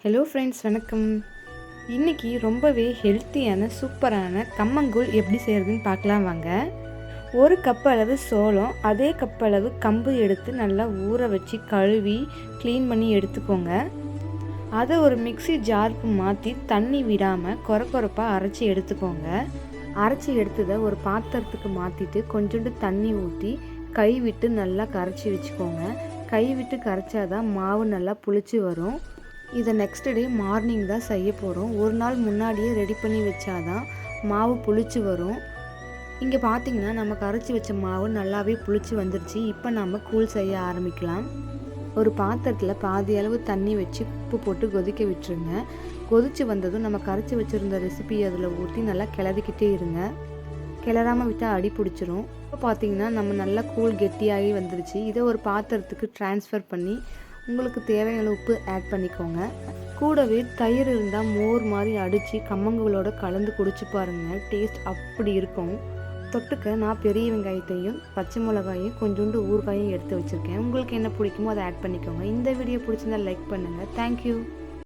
Hello friends, வணக்கம். இன்றைக்கி ரொம்பவே ஹெல்த்தியான சூப்பரான கம்மங்கூழ் எப்படி செய்கிறதுன்னு பார்க்கலாம் வாங்க. ஒரு கப் அளவு சோளம், அதே கப் அளவு கம்பு எடுத்து நல்லா ஊற வச்சு கழுவி க்ளீன் பண்ணி எடுத்துக்கோங்க. அதை ஒரு மிக்ஸி ஜாருக்கு மாற்றி தண்ணி விடாமல் கொரப்பாக அரைச்சி எடுத்துக்கோங்க. அரைச்சி எடுத்ததை ஒரு பாத்திரத்துக்கு மாற்றிட்டு கொஞ்சோண்டு தண்ணி ஊற்றி கை விட்டு நல்லா கரைச்சி வச்சுக்கோங்க. கை விட்டு கரைச்சாதான் மாவு நல்லா புளிச்சு வரும். இதை நெக்ஸ்ட் டே மார்னிங் தான் செய்ய போகிறோம். ஒரு நாள் முன்னாடியே ரெடி பண்ணி வச்சாதான் மாவு புளிச்சு வரும். இங்கே பார்த்திங்கன்னா நம்ம கரைச்சி வச்ச மாவு நல்லாவே புளிச்சு வந்துருச்சு. இப்போ நம்ம கூழ் செய்ய ஆரம்பிக்கலாம். ஒரு பாத்திரத்தில் பாதி அளவு தண்ணி வச்சு உப்பு போட்டு கொதிக்க விட்டுருங்க. கொதித்து வந்ததும் நம்ம கரைச்சி வச்சுருந்த ரெசிபி அதில் ஊற்றி நல்லா கிளறிக்கிட்டே இருங்க. கிளறாமல் விட்டால் அடி பிடிச்சிரும். இப்போ பார்த்திங்கன்னா நம்ம நல்லா கூழ் கெட்டியாகி வந்துருச்சு. இதை ஒரு பாத்திரத்துக்கு ட்ரான்ஸ்ஃபர் பண்ணி உங்களுக்கு தேவையான உப்பு ஆட் பண்ணிக்கோங்க. கூடவே தயிர் இருந்தால் மோர் மாதிரி அடித்து கம்மங்கூழோட கலந்து குடிச்சு பாருங்கள். டேஸ்ட் அப்படி இருக்கும். தொட்டுக்க நான் பெரிய வெங்காயத்தையும் பச்சை மிளகாயும் கொஞ்சோண்டு ஊறுகாயும் எடுத்து வச்சுருக்கேன். உங்களுக்கு என்ன பிடிக்குமோ அதை ஆட் பண்ணிக்கோங்க. இந்த வீடியோ பிடிச்சிருந்தா லைக் பண்ணுங்கள். தேங்க்யூ.